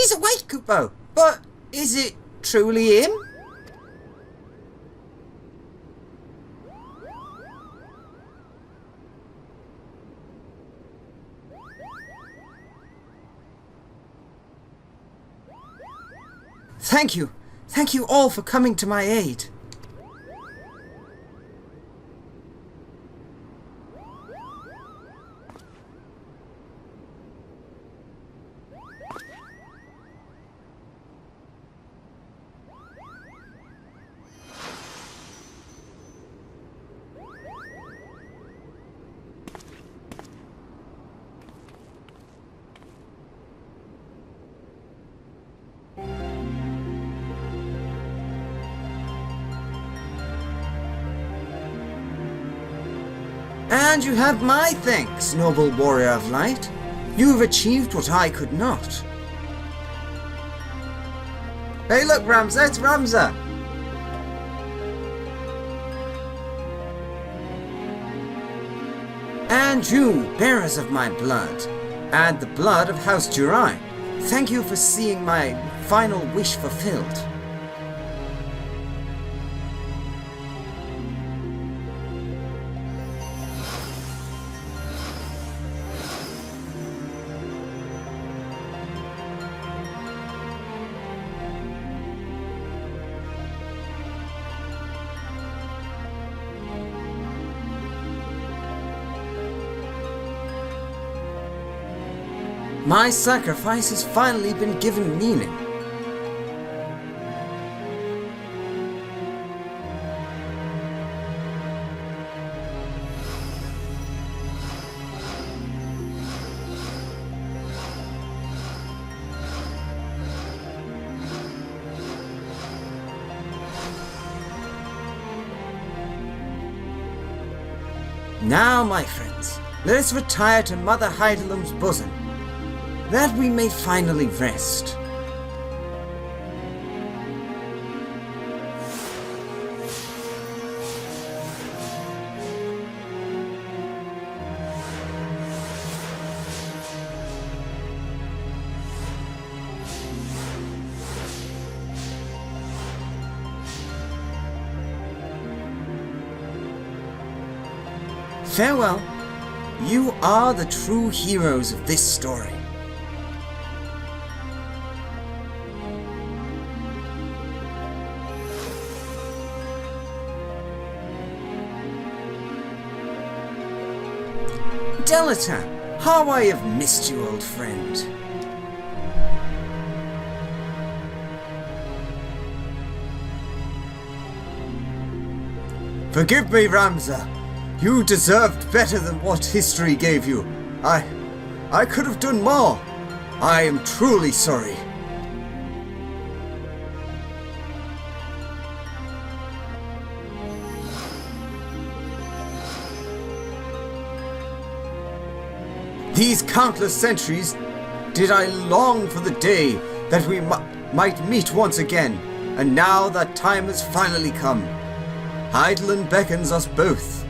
He's awake, Kupo, but is it truly him? Thank you. Thank you all for coming to my aid. And you have my thanks, noble warrior of light. You have achieved what I could not. Hey look, Ramza, it's Ramza! And you, bearers of my blood, and the blood of House Jurai, thank you for seeing my final wish fulfilled. My sacrifice has finally been given meaning. Now, my friends, let us retire to Mother Heidelum's bosom, that we may finally rest. Farewell. You are the true heroes of this story. Delita, how I have missed you, old friend. Forgive me, Ramza. You deserved better than what history gave you. I could have done more. I am truly sorry. These countless centuries did I long for the day that we might meet once again, and now that time has finally come. Heidelin beckons us both.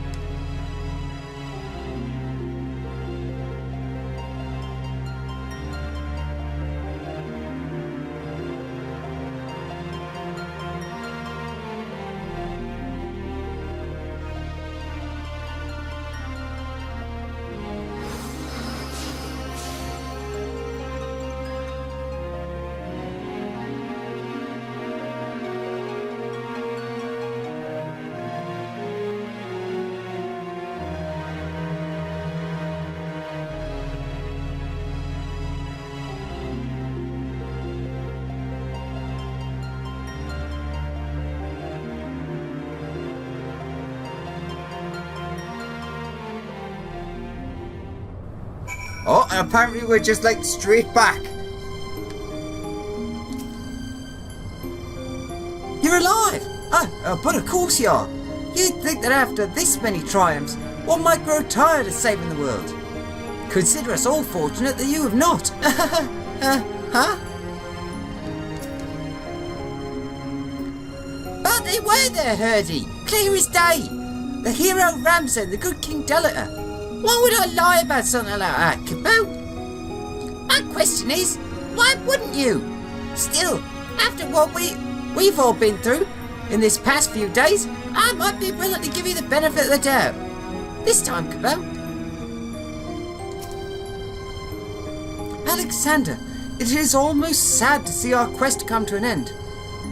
Oh, and apparently we're just like straight back. You're alive! But of course you are. You'd think that after this many triumphs, one might grow tired of saving the world. Consider us all fortunate that you have not. Huh? But they were there, Herdy. Clear as day. The hero Ramza and the good King Delita. Why would I lie about something like that, Kupo? My question is, Why wouldn't you? Still, after what we've all been through in this past few days, I might be willing to give you the benefit of the doubt. This time, Cabell. Alexander, it is almost sad to see our quest come to an end.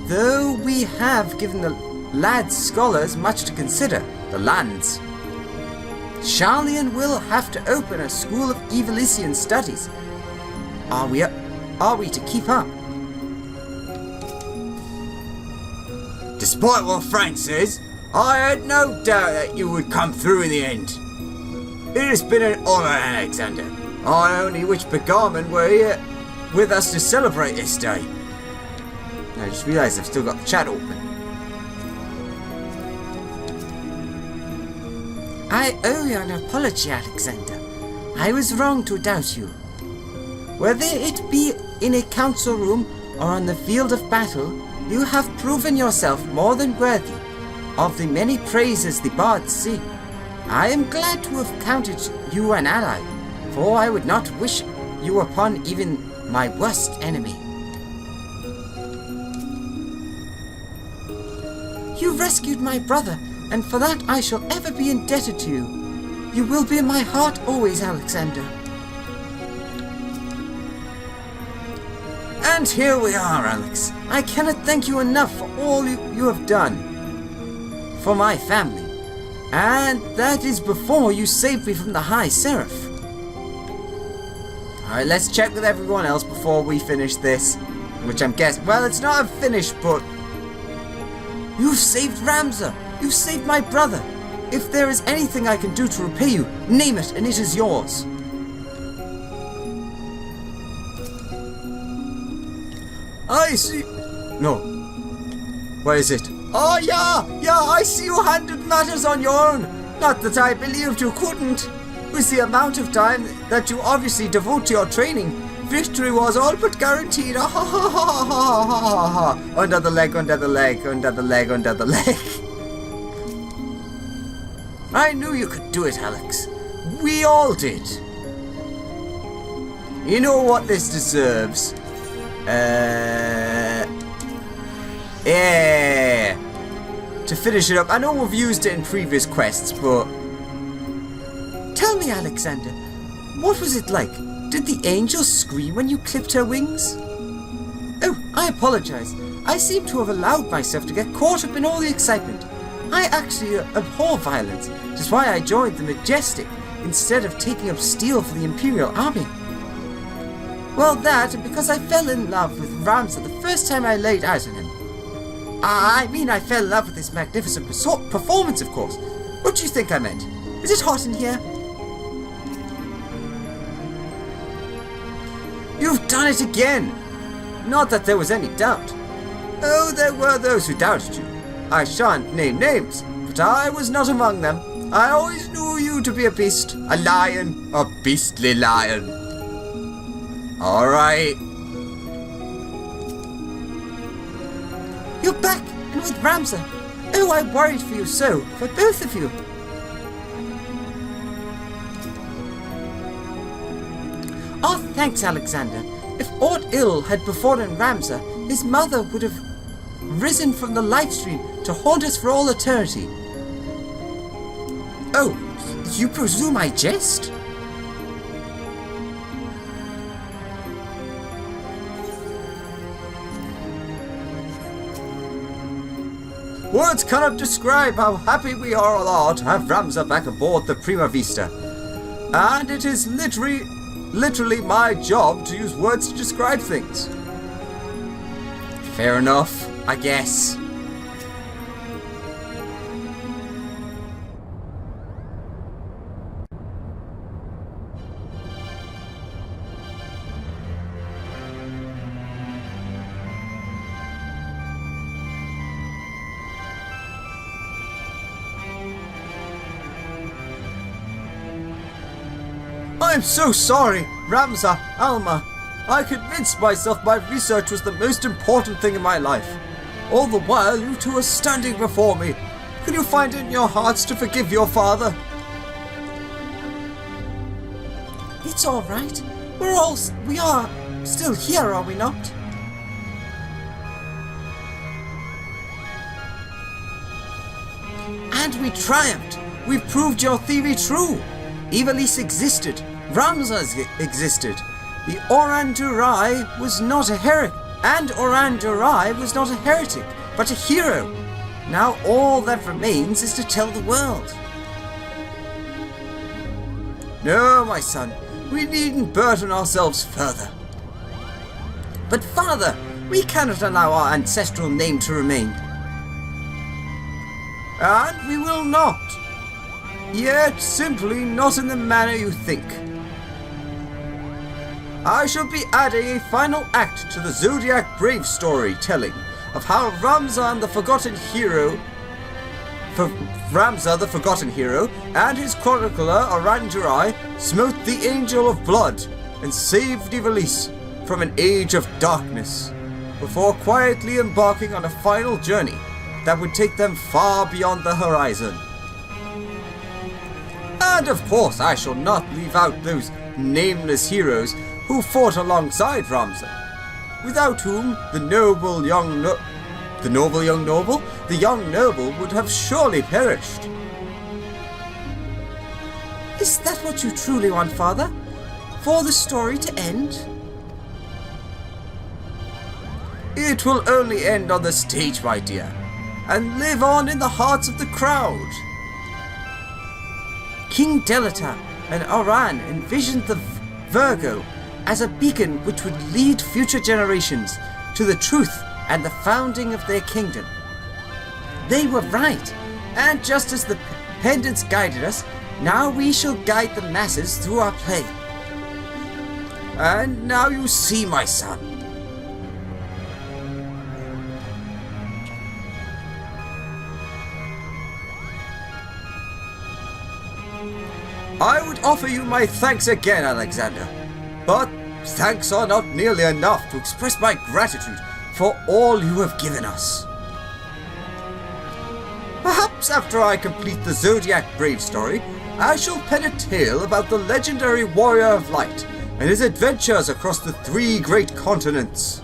Though we have given the lad's scholars much to consider, the lands. Charlian will have to open a school of Evalician studies. Are we to keep up? Despite what Frank says, I had no doubt that you would come through in the end. It has been an honour, Alexander. I only wish Begarman were here with us to celebrate this day. I just realised I've still got the chat open. I owe you an apology, Alexander. I was wrong to doubt you. Whether it be in a council room or on the field of battle, you have proven yourself more than worthy of the many praises the bards sing. I am glad to have counted you an ally, for I would not wish you upon even my worst enemy. You rescued my brother, and for that I shall ever be indebted to you. You will be in my heart always, Alexander. And here we are, Alex. I cannot thank you enough for all you have done for my family. And that is before you saved me from the High Seraph. Alright, let's check with everyone else before we finish this. Which I'm guessing... Well, it's not a finish, but... You've saved Ramza. You've saved my brother. If there is anything I can do to repay you, name it and it is yours. I see... No. Where is it? Oh, yeah, I see you handled matters on your own. Not that I believed you couldn't. With the amount of time that you obviously devote to your training, victory was all but guaranteed. Ah, ha, ha, ha, ha, ha, ha. Under the leg, under the leg, under the leg, under the leg. I knew you could do it, Alex. We all did. You know what this deserves? Yeah. To finish it up, I know we've used it in previous quests, but... Tell me, Alexander, what was it like? Did the angel scream when you clipped her wings? Oh, I apologize. I seem to have allowed myself to get caught up in all the excitement. I actually abhor violence, which is why I joined the Majestic instead of taking up steel for the Imperial Army. Well, that, and because I fell in love with Ramza the first time I laid eyes on him. I mean, I fell in love with his magnificent performance, of course. What do you think I meant? Is it hot in here? You've done it again! Not that there was any doubt. Oh, there were those who doubted you. I shan't name names, but I was not among them. I always knew you to be a beast, a lion, a beastly lion. Alright. You're back, and with Ramza. Oh, I worried for you so, for both of you. Oh, thanks, Alexander. If aught ill had befallen Ramza, his mother would have risen from the life stream to haunt us for all eternity. Oh, you presume I jest? Words cannot describe how happy we are all to have Ramza back aboard the Prima Vista. And it is literally my job to use words to describe things. Fair enough, I guess. I'm so sorry, Ramza, Alma. I convinced myself my research was the most important thing in my life. All the while you two are standing before me. Can you find it in your hearts to forgive your father? It's all right. We are still here, are we not? And we triumphed! We've proved your theory true! Ivalice existed, Ramses existed, the Orandurai was not a heretic, and Orandurai was not a heretic, but a hero. Now all that remains is to tell the world. No, my son, we needn't burden ourselves further. But father, we cannot allow our ancestral name to remain. And we will not. Yet simply not in the manner you think. I shall be adding a final act to the Zodiac Brave story telling of how Ramza the Forgotten Hero and his chronicler Orandurai smote the Angel of Blood and saved Ivalice from an age of darkness, before quietly embarking on a final journey that would take them far beyond the horizon. And of course I shall not leave out those nameless heroes who fought alongside Ramza, without whom the young noble would have surely perished. Is that what you truly want, father? For the story to end? It will only end on the stage, my dear, and live on in the hearts of the crowd. King Delatar and Oran envisioned the Virgo as a beacon which would lead future generations to the truth and the founding of their kingdom. They were right, and just as the pendants guided us, now we shall guide the masses through our play. And now you see, my son. I would offer you my thanks again, Alexander, but thanks are not nearly enough to express my gratitude for all you have given us. Perhaps after I complete the Zodiac Brave story, I shall pen a tale about the legendary Warrior of Light and his adventures across the 3 great continents.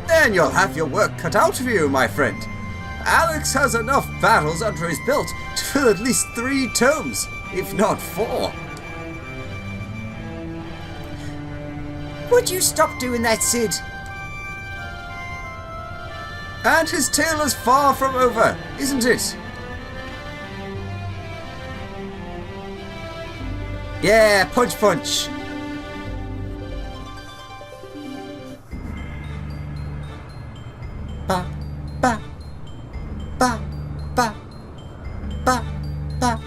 Then you'll have your work cut out for you, my friend. Alex has enough battles under his belt to fill at least 3 tomes, if not 4. Would you stop doing that, Sid? And his tale is far from over, isn't it? Yeah, punch punch. Ba, ba, ba, ba, ba, ba.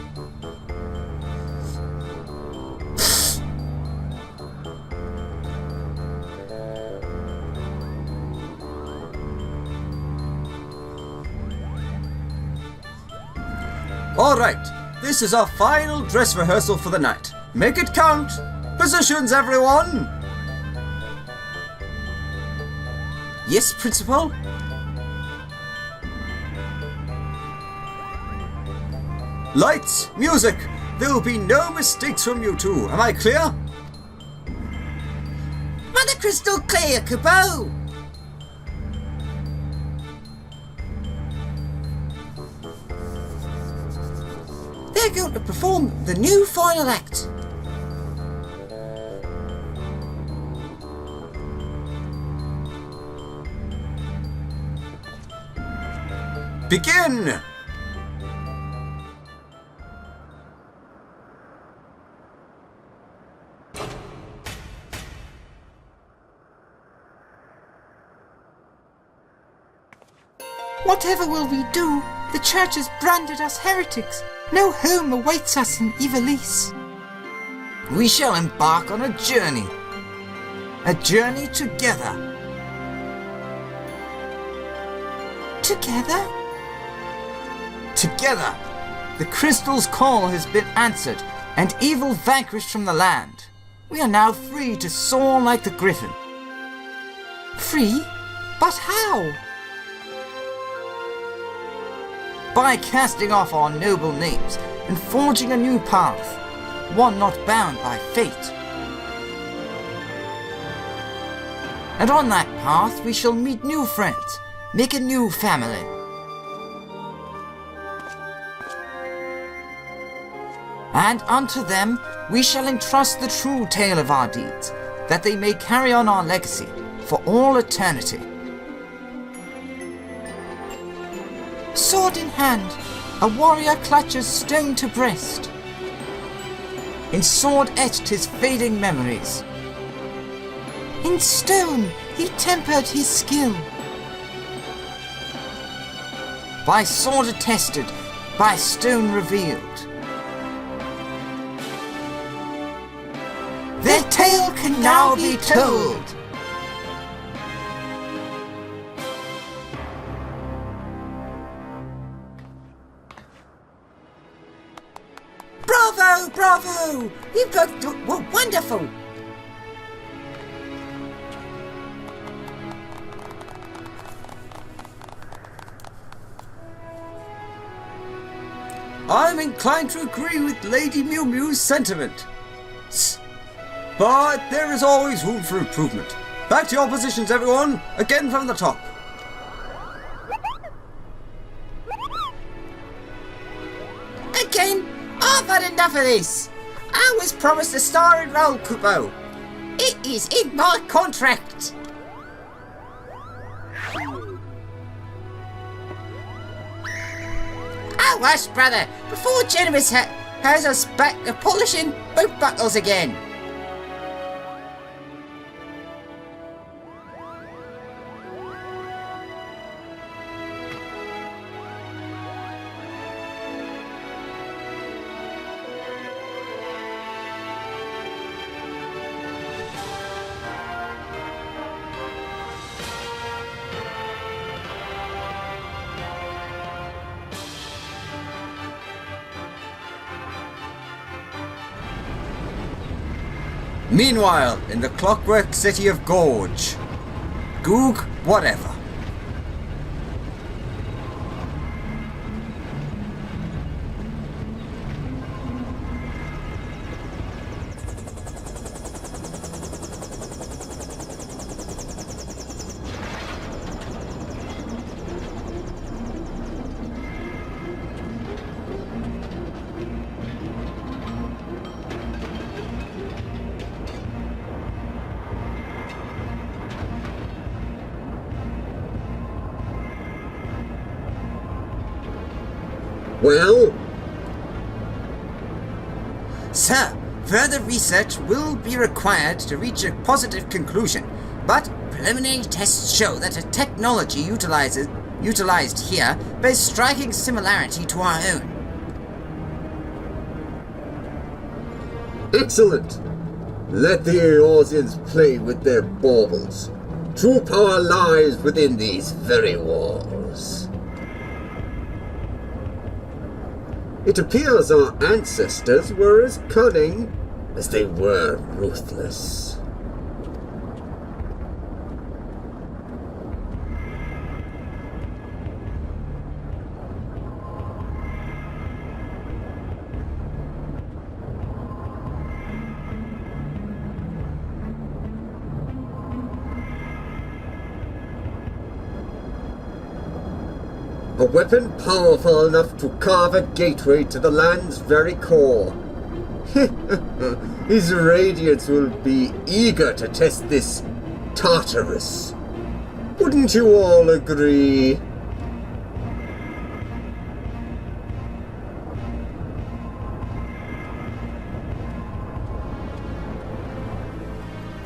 All right, this is our final dress rehearsal for the night. Make it count. Positions, everyone. Yes, Principal? Lights, music. There will be no mistakes from you two. Am I clear? Mother crystal clear, Kupo! They're going to perform the new final act. Begin! Whatever will we do? The church has branded us heretics. No home awaits us in Ivalice. We shall embark on a journey. A journey together. Together? Together! The crystal's call has been answered, and evil vanquished from the land. We are now free to soar like the griffin. Free? But how? By casting off our noble names and forging a new path, one not bound by fate. And on that path we shall meet new friends, make a new family. And unto them we shall entrust the true tale of our deeds, that they may carry on our legacy for all eternity. Sword in hand, a warrior clutches stone to breast. In sword etched his fading memories. In stone he tempered his skill. By sword attested, by stone revealed. Their tale can now be told. Bravo, bravo! You both were wonderful! I'm inclined to agree with Lady Mew Mew's sentiment. But there is always room for improvement. Back to your positions, everyone. Again from the top. Again? I've had enough of this. I was promised a star in Roll Kupo. It is in my contract. Oh, hush, brother. Before Generous has us back to polishing both buckles again. Meanwhile, in the clockwork city of Gorge. Goog, whatever. Well? Sir, further research will be required to reach a positive conclusion, but preliminary tests show that a technology utilized here bears striking similarity to our own. Excellent! Let the Eorzeans play with their baubles. True power lies within these very walls. It appears our ancestors were as cunning as they were ruthless. A weapon powerful enough to carve a gateway to the land's very core. His radiance will be eager to test this Tartarus. Wouldn't you all agree?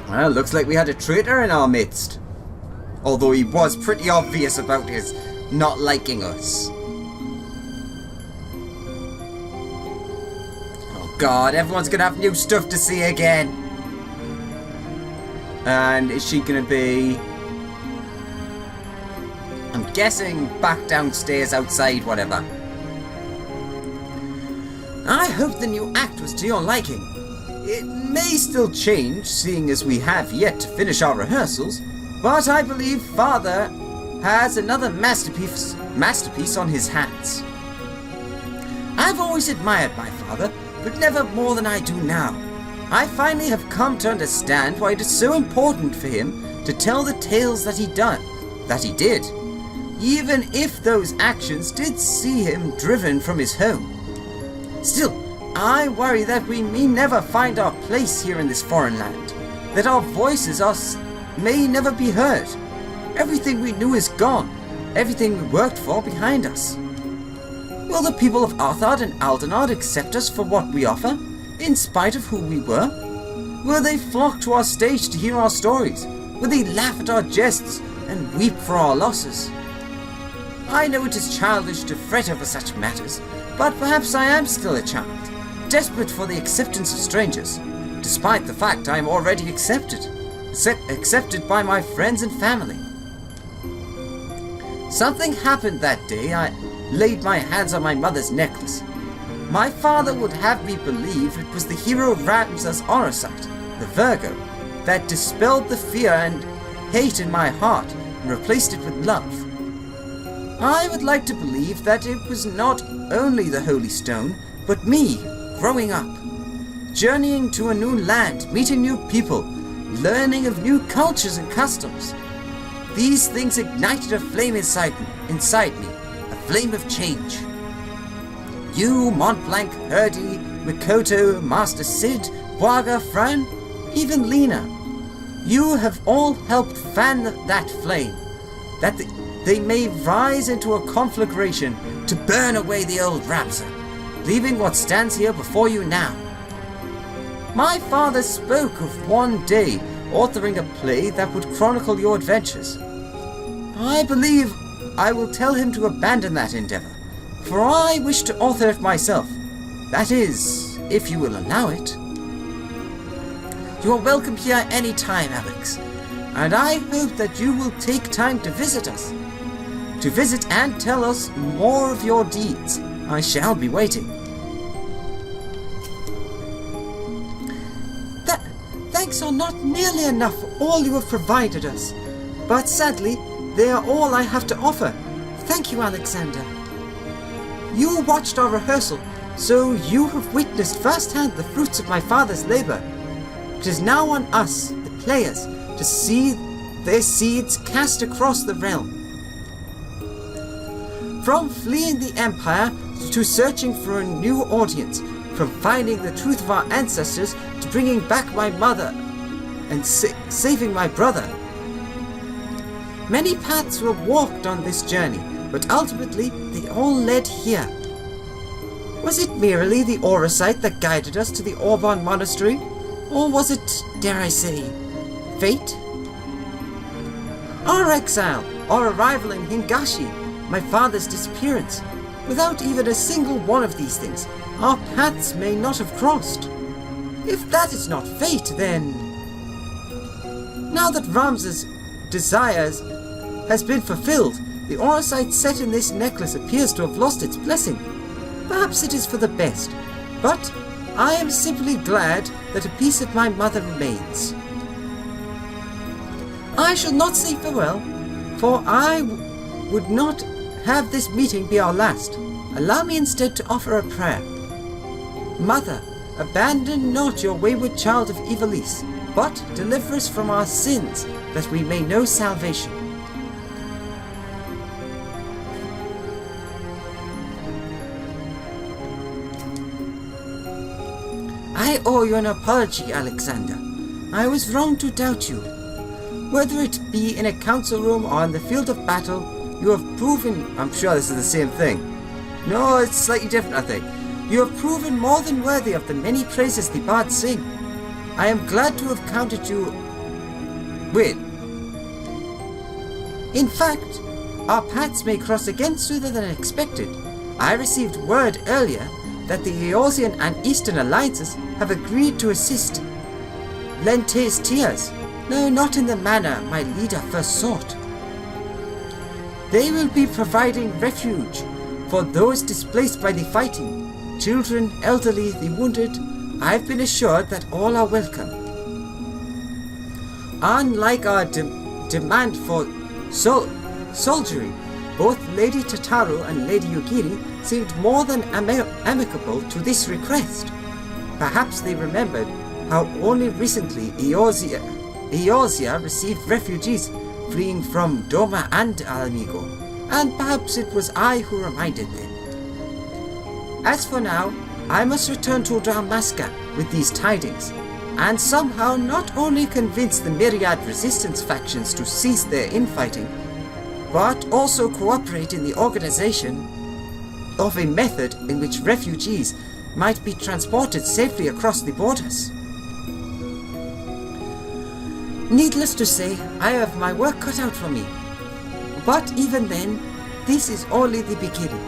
Well, looks like we had a traitor in our midst. Although he was pretty obvious about his not liking us. Oh god, everyone's gonna have new stuff to see again. And is she gonna be... I'm guessing back downstairs outside, whatever. I hope the new act was to your liking. It may still change, seeing as we have yet to finish our rehearsals, but I believe Father has another masterpiece on his hands. I've always admired my father, but never more than I do now. I finally have come to understand why it is so important for him to tell the tales that he did, even if those actions did see him driven from his home. Still, I worry that we may never find our place here in this foreign land, that our voices may never be heard. Everything we knew is gone, everything we worked for behind us. Will the people of Arthard and Aldenard accept us for what we offer, in spite of who we were? Will they flock to our stage to hear our stories? Will they laugh at our jests and weep for our losses? I know it is childish to fret over such matters, but perhaps I am still a child, desperate for the acceptance of strangers, despite the fact I am already accepted by my friends and family. Something happened that day. I laid my hands on my mother's necklace. My father would have me believe it was the hero Ramses Orosite, the Virgo, that dispelled the fear and hate in my heart and replaced it with love. I would like to believe that it was not only the Holy Stone, but me, growing up, journeying to a new land, meeting new people, learning of new cultures and customs. These things ignited a flame inside me, a flame of change. You, Montblanc, Herdy, Mikoto, Master Sid, Huaga, Fran, even Lena, you have all helped fan that flame, that they may rise into a conflagration to burn away the old Ramsar, leaving what stands here before you now. My father spoke of one day authoring a play that would chronicle your adventures. I believe I will tell him to abandon that endeavor, for I wish to author it myself. That is, if you will allow it. You are welcome here any time, Alex, and I hope that you will take time to visit us. To visit and tell us more of your deeds. I shall be waiting. Thanks are not nearly enough for all you have provided us, but sadly, they are all I have to offer. Thank you, Alexander. You watched our rehearsal, so you have witnessed firsthand the fruits of my father's labor. It is now on us, the players, to see their seeds cast across the realm. From fleeing the Empire to searching for a new audience, from finding the truth of our ancestors to bringing back my mother and saving my brother. Many paths were walked on this journey, but ultimately they all led here. Was it merely the Orosite that guided us to the Orban Monastery? Or was it, dare I say, fate? Our exile, our arrival in Hingashi, my father's disappearance. Without even a single one of these things, our paths may not have crossed. If that is not fate, then... Now that Ramses' desires has been fulfilled, the Orosite set in this necklace appears to have lost its blessing. Perhaps it is for the best, but I am simply glad that a piece of my mother remains. I shall not say farewell, for I would not have this meeting be our last. Allow me instead to offer a prayer. Mother, abandon not your wayward child of Ivalice, but deliver us from our sins, that we may know salvation. I owe you an apology, Alexander. I was wrong to doubt you. Whether it be in a council room or in the field of battle, you have proven... I'm sure this is the same thing. No, it's slightly different, I think. You have proven more than worthy of the many praises the bards sing. I am glad to have counted you... with. In fact, our paths may cross again sooner than expected. I received word earlier that the Eorzean and Eastern alliances have agreed to assist Lente's Tears. No, not in the manner my leader first sought. They will be providing refuge for those displaced by the fighting, children, elderly, the wounded. I have been assured that all are welcome. Unlike our demand for soldiery, both Lady Tataru and Lady Yugiri seemed more than amicable to this request. Perhaps they remembered how only recently Eorzea Eorzea received refugees fleeing from Doma and Alamigo, and perhaps it was I who reminded them. As for now, I must return to Dalmasca with these tidings, and somehow not only convince the myriad resistance factions to cease their infighting, but also cooperate in the organization of a method in which refugees might be transported safely across the borders. Needless to say, I have my work cut out for me. But even then, this is only the beginning.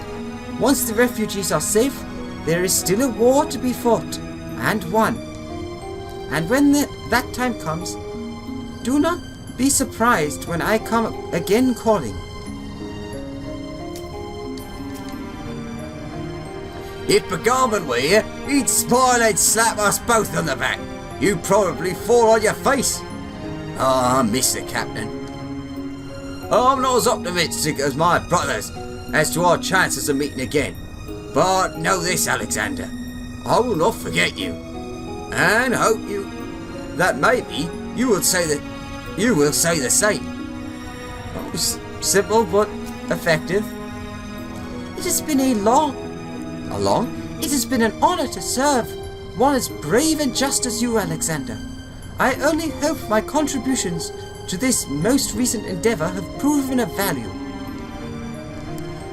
Once the refugees are safe, there is still a war to be fought, and won. And when that time comes, do not be surprised when I come again calling. If Begorman were here, he'd smile and slap us both on the back. You'd probably fall on your face. Oh, I miss the captain. I'm not as optimistic as my brothers as to our chances of meeting again. But know this, Alexander. I will not forget you. And hope that maybe you will say the same. Oh, simple but effective. It has been It has been an honor to serve one as brave and just as you, Alexander. I only hope my contributions to this most recent endeavor have proven of value.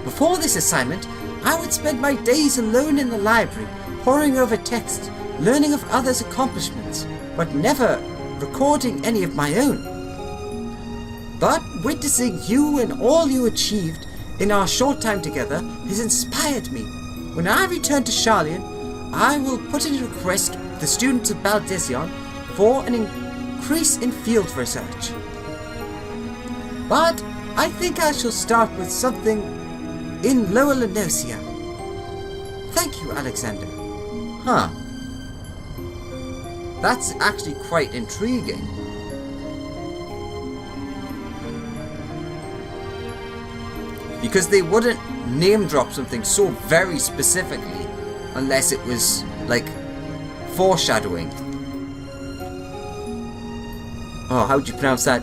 Before this assignment, I would spend my days alone in the library, poring over texts, learning of others' accomplishments, but never recording any of my own. But witnessing you and all you achieved in our short time together has inspired me. When I return to Sharlayan, I will put in a request to the students of Baldesion for an increase in field research. But I think I shall start with something in Lower Lenosia. Thank you, Alexander. Huh. That's actually quite intriguing. Because they wouldn't name drop something so very specifically unless it was, like, foreshadowing. Oh, how would you pronounce that?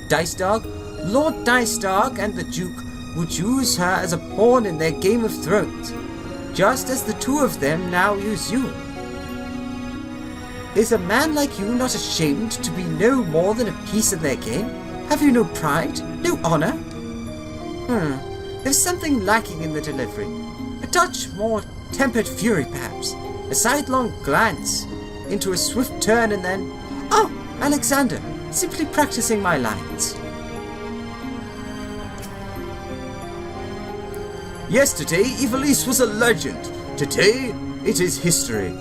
Dice Dog? Lord Dice Dog and the Duke would use her as a pawn in their Game of Thrones, just as the two of them now use you. Is a man like you not ashamed to be no more than a piece of their game? Have you no pride? No honor? There's something lacking in the delivery. A touch more tempered fury, perhaps. A sidelong glance into a swift turn and then... Oh, Alexander, simply practicing my lines. Yesterday, Ivalice was a legend. Today, it is history.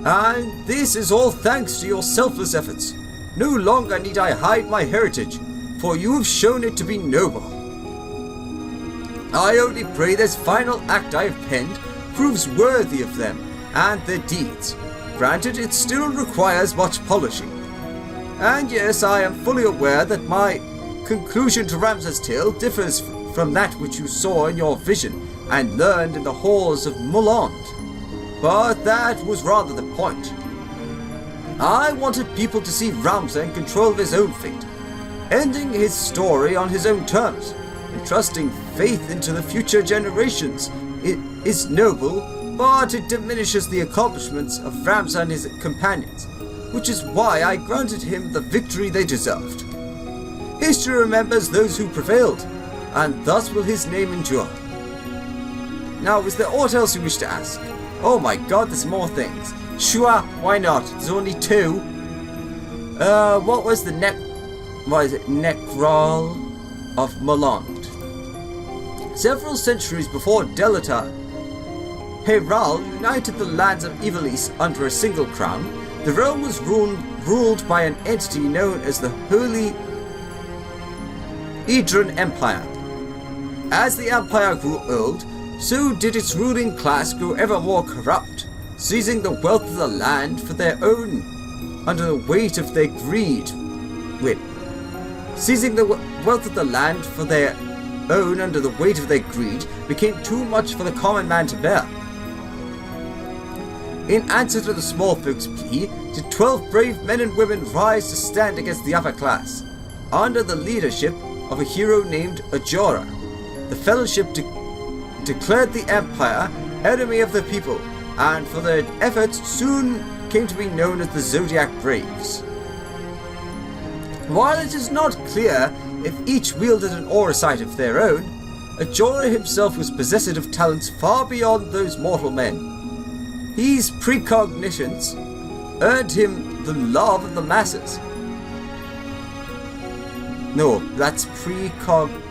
And this is all thanks to your selfless efforts. No longer need I hide my heritage, for you have shown it to be noble. I only pray this final act I have penned proves worthy of them and their deeds. Granted, it still requires much polishing. And yes, I am fully aware that my conclusion to Ramsar's tale differs from that which you saw in your vision and learned in the halls of Mulond. But that was rather the point. I wanted people to see Ramsar in control of his own fate, ending his story on his own terms. Entrusting faith into the future generations. It is noble, but it diminishes the accomplishments of Ramsar and his companions, which is why I granted him the victory they deserved. History remembers those who prevailed, and thus will his name endure. Now, is there aught else you wish to ask? Oh my god, there's more things. Sure, why not? There's only two. What was the Necrol of Mulond? Several centuries before Delatar, Heral united the lands of Ivalice under a single crown. The realm was ruled by an entity known as the Holy Idran Empire. As the empire grew old, so did its ruling class grow ever more corrupt, seizing the wealth of the land for their own under the weight of their greed. Seizing the wealth of the land for their own under the weight of their greed became too much for the common man to bear. In answer to the small folks' plea, did 12 brave men and women rise to stand against the upper class, under the leadership of a hero named Ajora. The Fellowship declared the Empire enemy of the people, and for their efforts soon came to be known as the Zodiac Braves. While it is not clear if each wielded an aura sight of their own, Ajora himself was possessed of talents far beyond those mortal men. His precognitions earned him the love of the masses. No, that's precognition?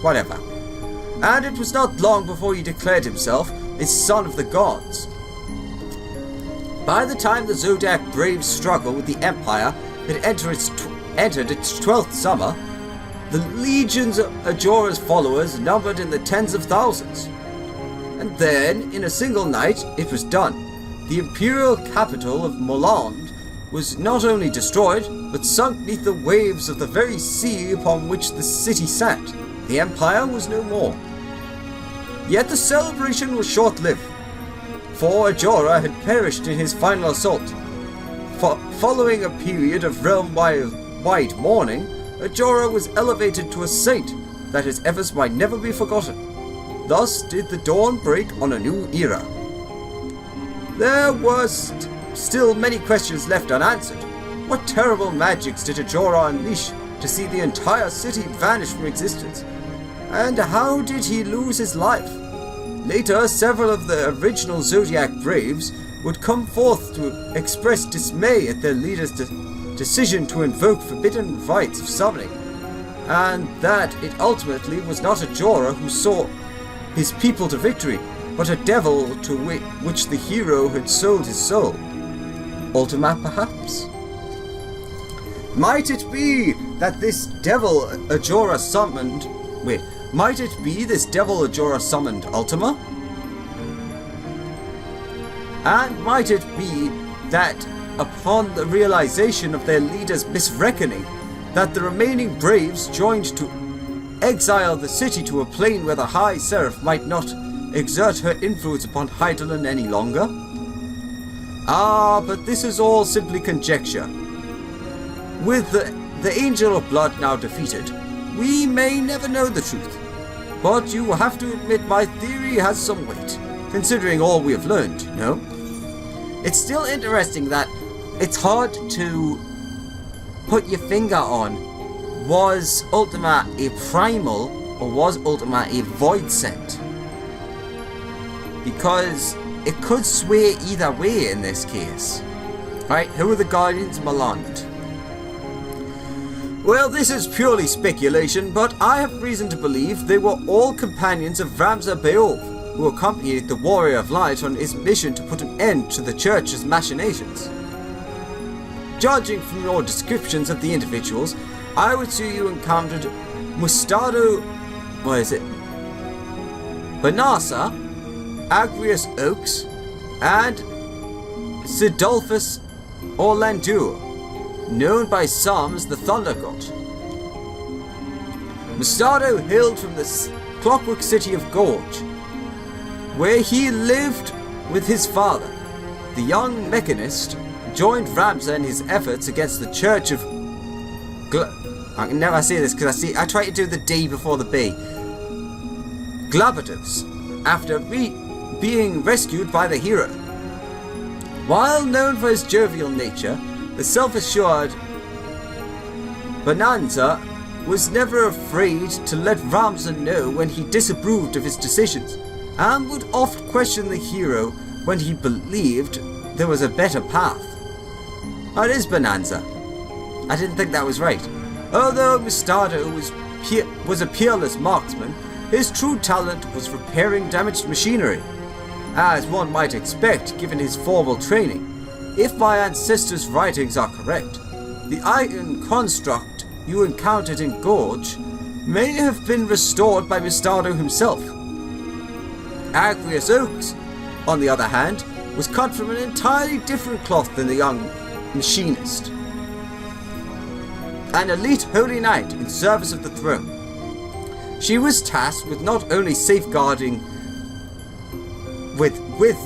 Whatever. And it was not long before he declared himself a son of the gods. By the time the Zodiac Braves' struggle with the Empire had entered its 12th summer, the legions of Ajora's followers numbered in the tens of thousands. And then, in a single night, it was done. The imperial capital of Moland was not only destroyed, but sunk beneath the waves of the very sea upon which the city sat. The Empire was no more. Yet the celebration was short-lived, for Ajora had perished in his final assault. Following a period of realm-wide mourning, Ajora was elevated to a saint that his efforts might never be forgotten. Thus did the dawn break on a new era. There were still many questions left unanswered. What terrible magics did Ajora unleash to see the entire city vanish from existence? And how did he lose his life? Later, several of the original Zodiac Braves would come forth to express dismay at their leader's decision to invoke forbidden rites of summoning, and that it ultimately was not Ajora who saw his people to victory, but a devil to which the hero had sold his soul. Ultima, perhaps? Might it be that this devil Ajora summoned... Might it be this devil Ajora summoned Ultima? And might it be that upon the realization of their leader's misreckoning, that the remaining Braves joined to exile the city to a plane where the High Seraph might not exert her influence upon Hydaelyn any longer? Ah, but this is all simply conjecture. With the Angel of Blood now defeated, we may never know the truth. But you have to admit my theory has some weight, considering all we have learned, no? It's still interesting that it's hard to put your finger on, was Ultima a primal or was Ultima a void sent? Because it could sway either way in this case. Right, who are the Guardians of Moland? Well, this is purely speculation, but I have reason to believe they were all companions of Ramza Beov, who accompanied the Warrior of Light on his mission to put an end to the Church's machinations. Judging from your descriptions of the individuals, I would say you encountered Mustado... Banasa, Agrius Oaks, and Sidolphus Orlandur, known by some as the Thunder God. Mustado hailed from the clockwork city of Gorge, where he lived with his father. The young mechanist joined Ramza in his efforts against the Church of I can never say this because I try to do the D before the B. Glabados, after being rescued by the hero. While known for his jovial nature, the self-assured Bonanza was never afraid to let Ramza know when he disapproved of his decisions, and would oft question the hero when he believed there was a better path. That is Bonanza. I didn't think that was right. Although Mustado was a peerless marksman, his true talent was repairing damaged machinery, as one might expect given his formal training. If my ancestors' writings are correct, the iron construct you encountered in Gorge may have been restored by Mustado himself. Agrius Oaks, on the other hand, was cut from an entirely different cloth than the young machinist. An elite holy knight in service of the throne. She was tasked with not only safeguarding with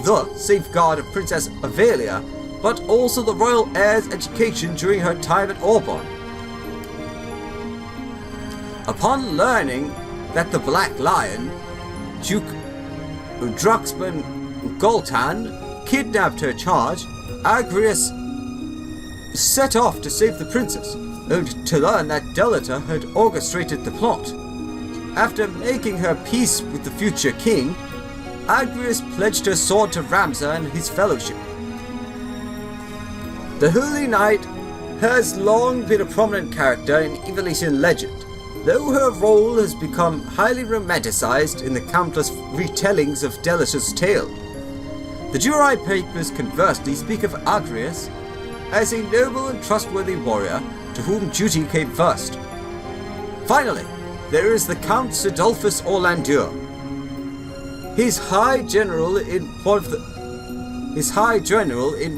the safeguard of Princess Ivalice, but also the royal heir's education during her time at Auburn. Upon learning that the Black Lion, Duke Druxman Goltan, kidnapped her charge, Agrius set off to save the princess, only to learn that Delita had orchestrated the plot. After making her peace with the future king, Agrius pledged her sword to Ramza and his fellowship. The Holy Knight has long been a prominent character in Evalician legend, though her role has become highly romanticized in the countless retellings of Delita's tale. The Jurai papers conversely speak of Agrius as a noble and trustworthy warrior to whom duty came first. Finally, there is the Count Sidolphus Orlandur. His high general in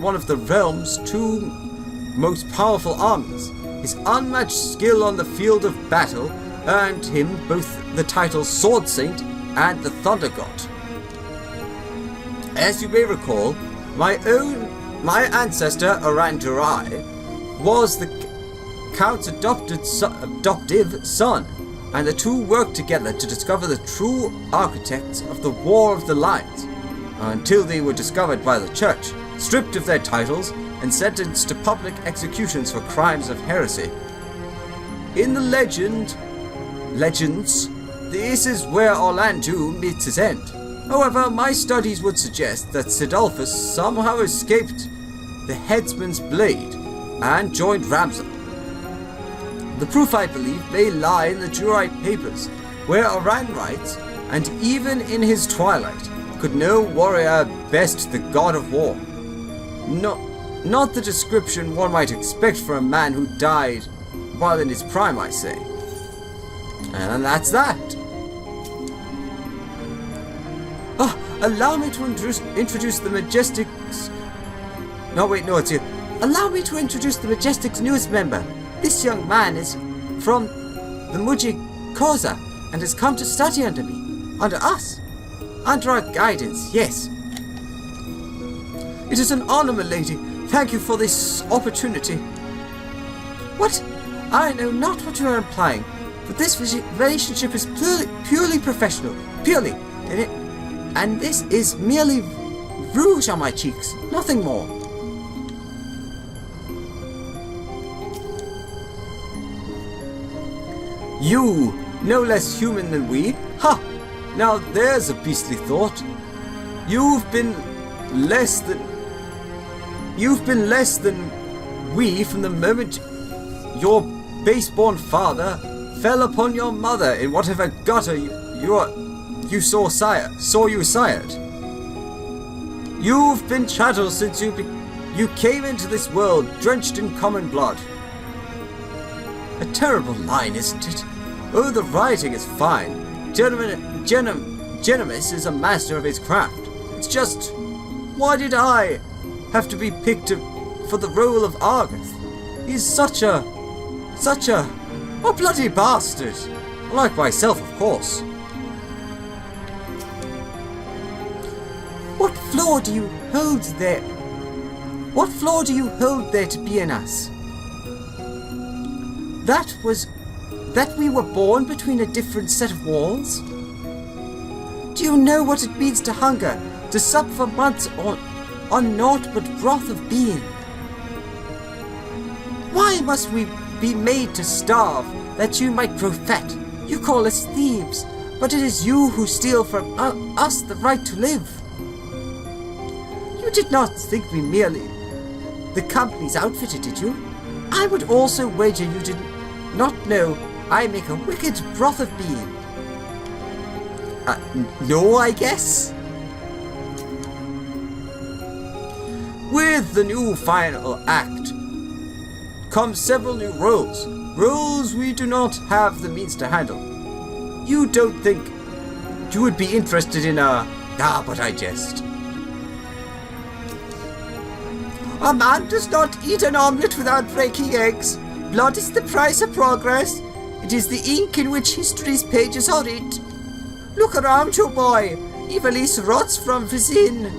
one of the realm's two most powerful armies. His unmatched skill on the field of battle earned him both the title Sword Saint and the Thunder God. As you may recall, my ancestor Orandurai was the Count's adoptive son, and the two worked together to discover the true architects of the War of the Lions, until they were discovered by the Church, stripped of their titles, and sentenced to public executions for crimes of heresy. In the legends, this is where Orlandu meets his end. However, my studies would suggest that Sidolphus somehow escaped the headsman's blade and joined Ramza. The proof, I believe, may lie in the Jurite papers, where Oran writes, and even in his twilight, could no warrior best the god of war. Not the description one might expect for a man who died while in his prime, I say. And that's that. Allow me to introduce the Majestic's... No, wait, no, it's you. Allow me to introduce the Majestic's newest member. This young man is from the Muji Koza and has come to study under me. Under us. Under our guidance, yes. It is an honor, my lady. Thank you for this opportunity. What? I know not what you are implying, but this relationship is purely professional. Purely. And this is merely rouge on my cheeks, nothing more. You, no less human than we? Ha! Now there's a beastly thought. You've been less than we from the moment your base-born father fell upon your mother in whatever gutter you saw you sired. You've been chattel since you came into this world drenched in common blood. A terrible line, isn't it? Oh, the writing is fine. Genimus is a master of his craft. It's just, why did I have to be picked for the role of Argus? He's such a bloody bastard. Like myself, of course. What flaw do you hold there? What flaw do you hold there to be in us? That we were born between a different set of walls? Do you know what it means to hunger, to sup for months on naught but broth of being? Why must we be made to starve, that you might grow fat? You call us thieves, but it is you who steal from us the right to live. You did not think me merely the company's outfitter, did you? I would also wager you did not know I make a wicked broth of being. No, I guess? With the new final act comes several new roles. Roles we do not have the means to handle. You don't think you would be interested in but I jest. A man does not eat an omelette without breaking eggs. Blood is the price of progress. It is the ink in which history's pages are writ. Look around you, boy. Ivalice rots from within.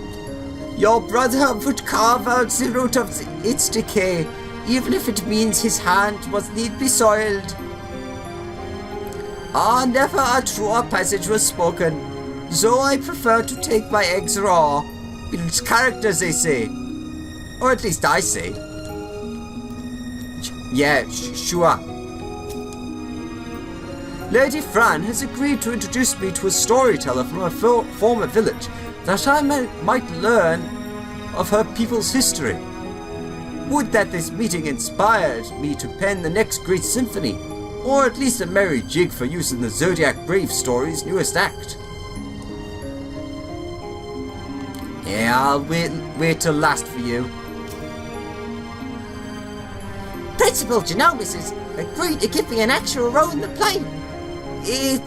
Your brother would carve out the root of its decay, even if it means his hand must need be soiled. Ah, never a truer passage was spoken, so I prefer to take my eggs raw. Builds characters, they say. Or at least I say. Yeah, sure. Lady Fran has agreed to introduce me to a storyteller from a former village that I might learn of her people's history. Would that this meeting inspired me to pen the next great symphony, or at least a merry jig for use in the Zodiac Brave story's newest act. Yeah, I'll wait till last for you. Principal Genomus has agreed to give me an actual role in the play. It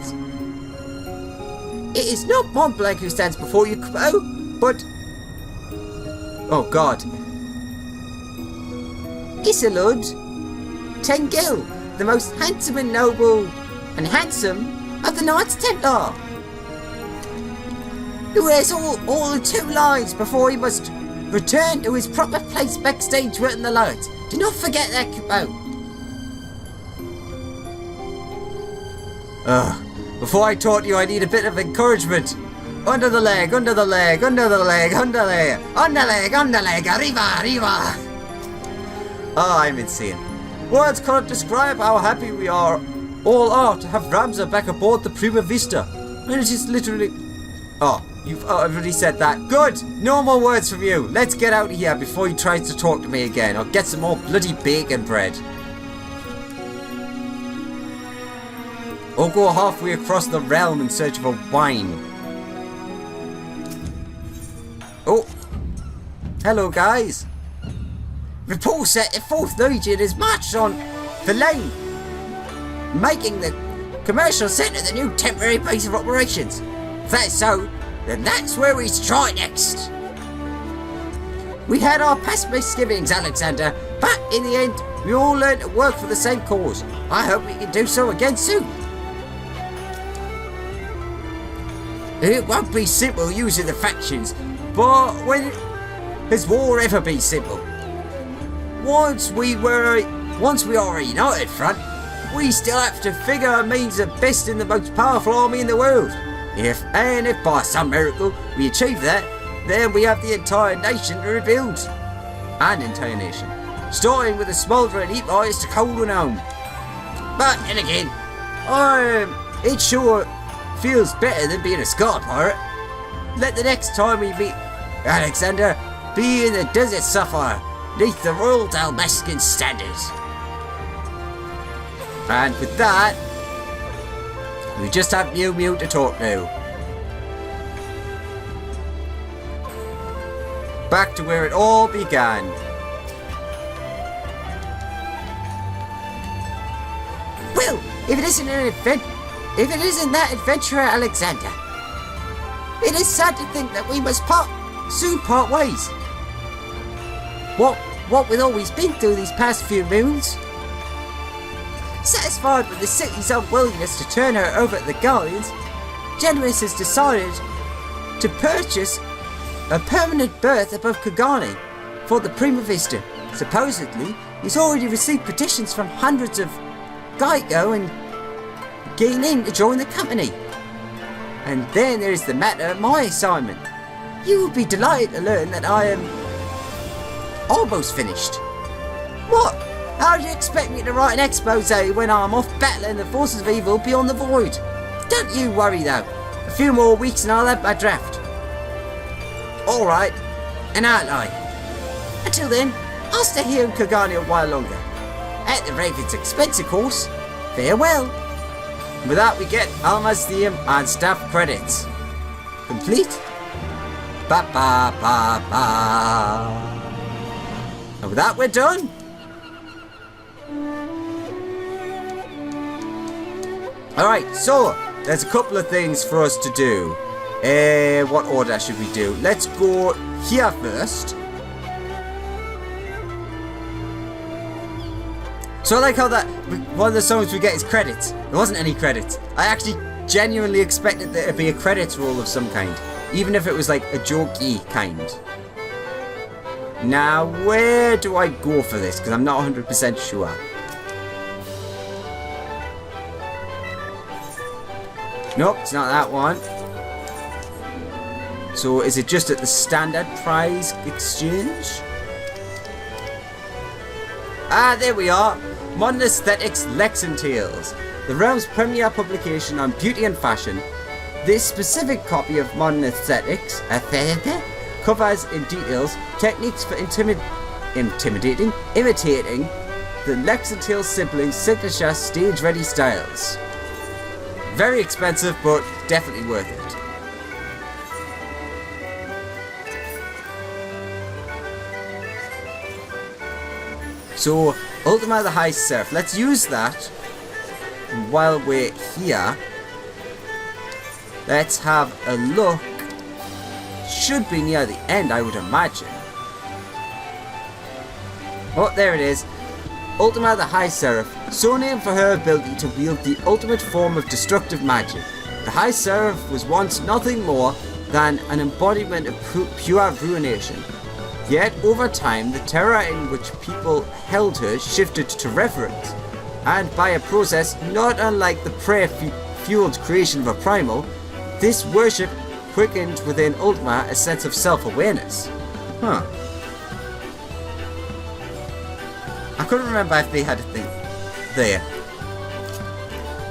is not Mont Blanc who stands before you, Co, but... Oh God. Isolde Tengil, the most handsome and noble and handsome of the Knights Templar, who has all the 2 lines before he must return to his proper place backstage within the lights. Do not forget that, Co. Before I taught you, I need a bit of encouragement. Under the leg, under the leg, under the leg, under the leg, under leg, under leg, arriba, arriba. Ah, I'm insane. Words cannot describe how happy we all are to have Ramza back aboard the Prima Vista. And it is literally... Oh, you've already said that. Good! No more words from you. Let's get out of here before he tries to talk to me again, or get some more bloody bacon bread. Or go halfway across the realm in search of a wine. Oh. Hello, guys. Reports that the 4th Legion has marched on Villain, making the commercial centre the new temporary base of operations. If that's so, then that's where we strike next. We had our past misgivings, Alexander, but in the end, we all learned to work for the same cause. I hope we can do so again soon. It won't be simple using the factions, but when has war ever been simple? Once we are a united front, we still have to figure a means of besting the most powerful army in the world. If by some miracle we achieve that, then we have the entire nation to rebuild. An entire nation. Starting with a smouldering heap eyes to cold renown. But then again, it sure feels better than being a Scar pirate. Let the next time we meet Alexander be in the Desert Sapphire, neath the Royal Dalmascan standards. And with that, we just have Mew Mew to talk to. Back to where it all began. Well, if it isn't that adventurer Alexander, it is sad to think that we must soon part ways. What with all we've been through these past few moons? Satisfied with the city's unwillingness to turn her over to the Guardians, Genomus has decided to purchase a permanent berth above Kagani for the Prima Vista. Supposedly, he's already received petitions from hundreds of Geico and Gainin to join the company. And then there is the matter of my assignment. You will be delighted to learn that I am almost finished. What? How do you expect me to write an expose when I'm off battling the forces of evil beyond the void? Don't you worry though. A few more weeks and I'll have my draft. Alright, an outline. Until then, I'll stay here in Kagani a while longer. At the Raven's expense, of course. Farewell. With that, we get Alma's-Theme and staff credits. Complete? Ba-ba-ba-ba. And with that, we're done. Alright, so there's a couple of things for us to do. What order should we do? Let's go here first. So I like how that one of the songs we get is credits. There wasn't any credits. I actually genuinely expected there to be a credits roll of some kind, even if it was like a jokey kind. Now, where do I go for this? Because I'm not 100% sure. Nope, it's not that one. So is it just at the standard prize exchange? Ah, there we are. Modern Aesthetics Lexan Tales, the Realm's premier publication on beauty and fashion. This specific copy of Modern Aesthetics covers in details techniques for imitating the Lexan Tales siblings' signature stage-ready styles. Very expensive, but definitely worth it. So, Ultima the High Seraph. Let's use that while we're here. Let's have a look. Should be near the end, I would imagine. Oh, there it is. Ultima the High Seraph, so named for her ability to wield the ultimate form of destructive magic. The High Seraph was once nothing more than an embodiment of pure ruination. Yet, over time, the terror in which people held her shifted to reverence, and by a process not unlike the prayer-fueled creation of a primal, this worship quickened within Ultima a sense of self-awareness. Huh. I couldn't remember if they had a thing there.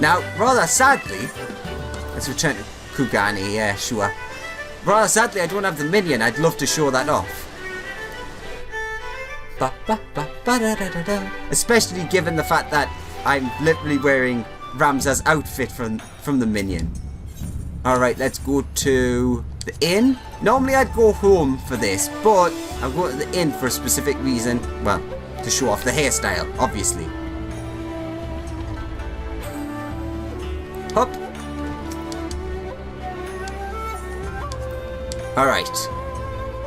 Now, rather sadly, let's return to Kugani, yeah, sure. Rather sadly, I don't have the minion. I'd love to show that off. Especially given the fact that I'm literally wearing Ramza's outfit from the minion. Alright, let's go to the inn. Normally I'd go home for this, but I'm going to the inn for a specific reason. Well, to show off the hairstyle, obviously. Hop. Alright.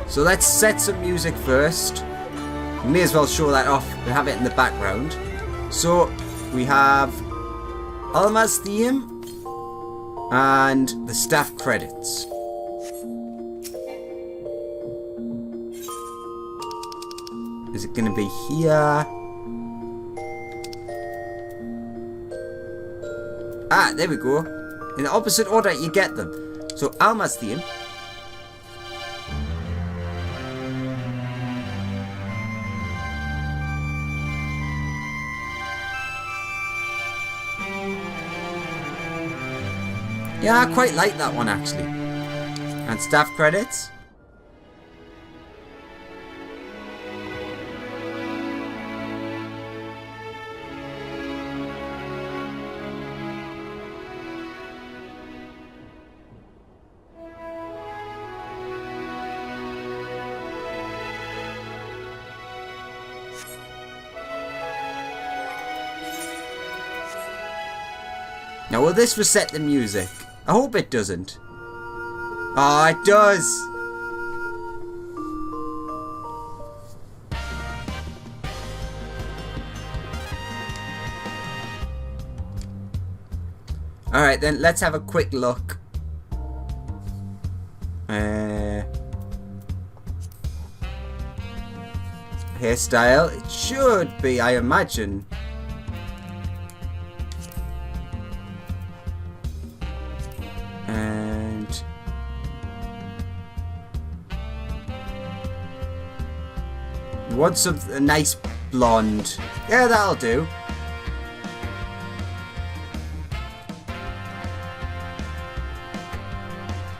So let's set some music first. We may as well show that off and have it in the background. So we have Alma's theme and the staff credits. Is it going to be here? Ah, there we go. In the opposite order you get them. So Alma's theme. Yeah, I quite like that one actually. And staff credits. Now will this reset the music? I hope it doesn't. Oh, it does! Alright then, let's have a quick look. Hairstyle, it should be, I imagine. And you want a nice blonde. Yeah, that'll do.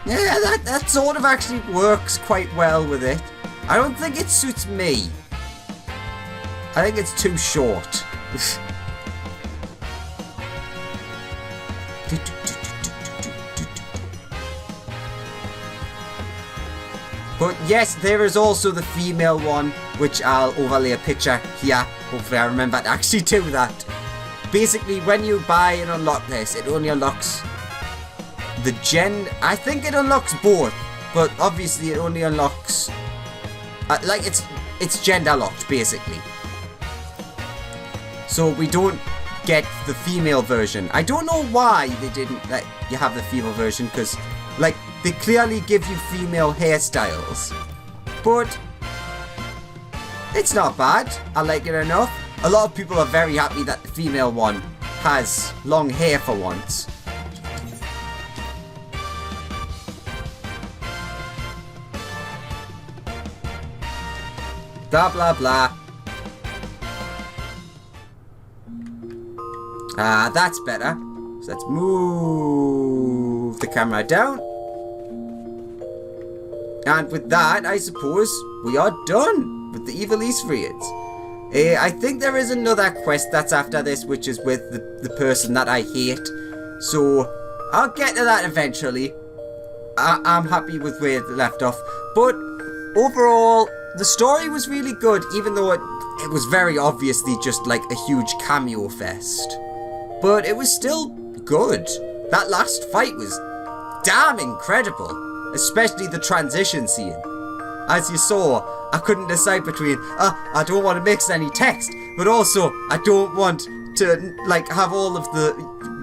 Yeah, that sort of actually works quite well with it. I don't think it suits me. I think it's too short. But yes, there is also the female one, which I'll overlay a picture here. Hopefully I remember to actually do that. Basically, when you buy and unlock this, it only unlocks the I think it unlocks both, but obviously it only unlocks like it's gender locked basically. So we don't get the female version. I don't know why they didn't let you have the female version, because, like, they clearly give you female hairstyles. But it's not bad. I like it enough. A lot of people are very happy that the female one has long hair for once. Blah blah blah. Ah, that's better. So let's move the camera down. And with that, I suppose we are done with the Ivalice raids. I think there is another quest that's after this, which is with the person that I hate. So I'll get to that eventually. I'm happy with where it left off. But overall, the story was really good, even though it was very obviously just like a huge cameo fest. But it was still good. That last fight was damn incredible, especially the transition scene. As you saw, I couldn't decide between, I don't want to mix any text, but also I don't want to like have all of the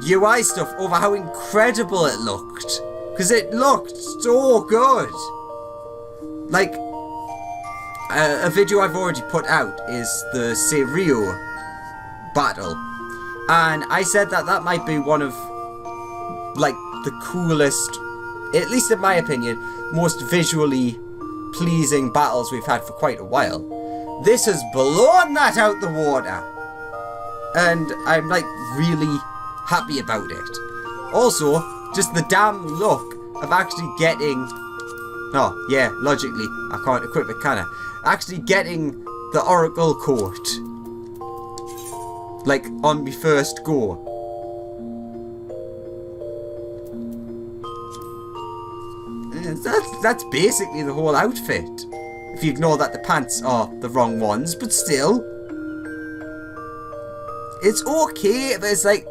UI stuff over how incredible it looked. Because it looked so good. Like, a video I've already put out is the Serio battle. And I said that that might be one of, like, the coolest, at least in my opinion, most visually pleasing battles we've had for quite a while. This has blown that out the water. And I'm, like, really happy about it. Also, just the damn look of actually getting... Oh, yeah, logically, I can't equip it, can I? Actually getting the Oracle Court. Like, on my first go. That's basically the whole outfit. If you ignore that the pants are the wrong ones, but still. It's okay, but it's like...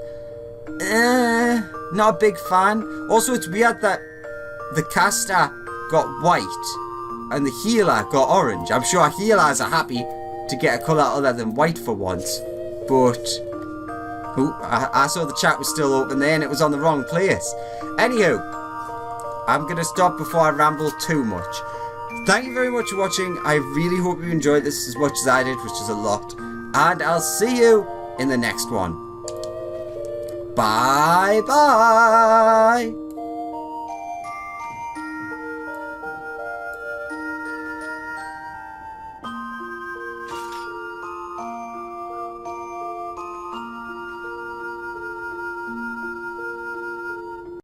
not a big fan. Also, it's weird that the caster got white and the healer got orange. I'm sure healers are happy to get a colour other than white for once. But... Ooh, I saw the chat was still open there and it was on the wrong place. Anywho, I'm going to stop before I ramble too much. Thank you very much for watching. I really hope you enjoyed this as much as I did, which is a lot. And I'll see you in the next one. Bye bye.